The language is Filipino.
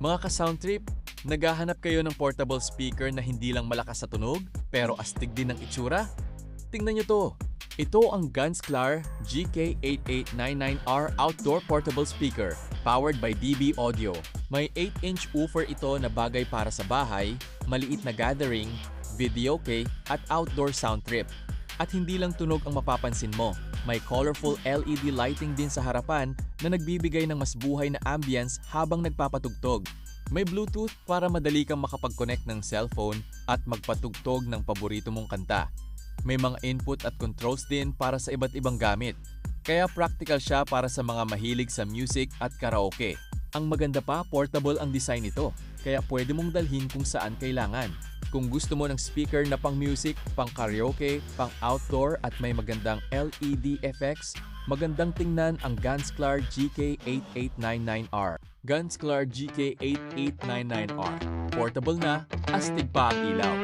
Mga ka-sound trip, naghahanap kayo ng portable speaker na hindi lang malakas sa tunog, pero astig din ng itsura? Tingnan nyo to! Ito ang Gansklar GK8899R Outdoor Portable Speaker, powered by DB Audio. May 8-inch woofer ito na bagay para sa bahay, maliit na gathering, videoke, at outdoor sound trip. At hindi lang tunog ang mapapansin mo, may colorful LED lighting din sa harapan na nagbibigay ng mas buhay na ambience habang nagpapatugtog. May Bluetooth para madali kang makapag-connect ng cellphone at magpatugtog ng paborito mong kanta. May mga input at controls din para sa iba't ibang gamit. Kaya practical siya para sa mga mahilig sa music at karaoke. Ang maganda pa, portable ang design nito, kaya pwede mong dalhin kung saan kailangan. Kung gusto mo ng speaker na pang music, pang karaoke, pang outdoor at may magandang LED effects, magandang tingnan ang Gansklar GK8899R. Gansklar GK8899R. Portable na, astig pa ang ilaw.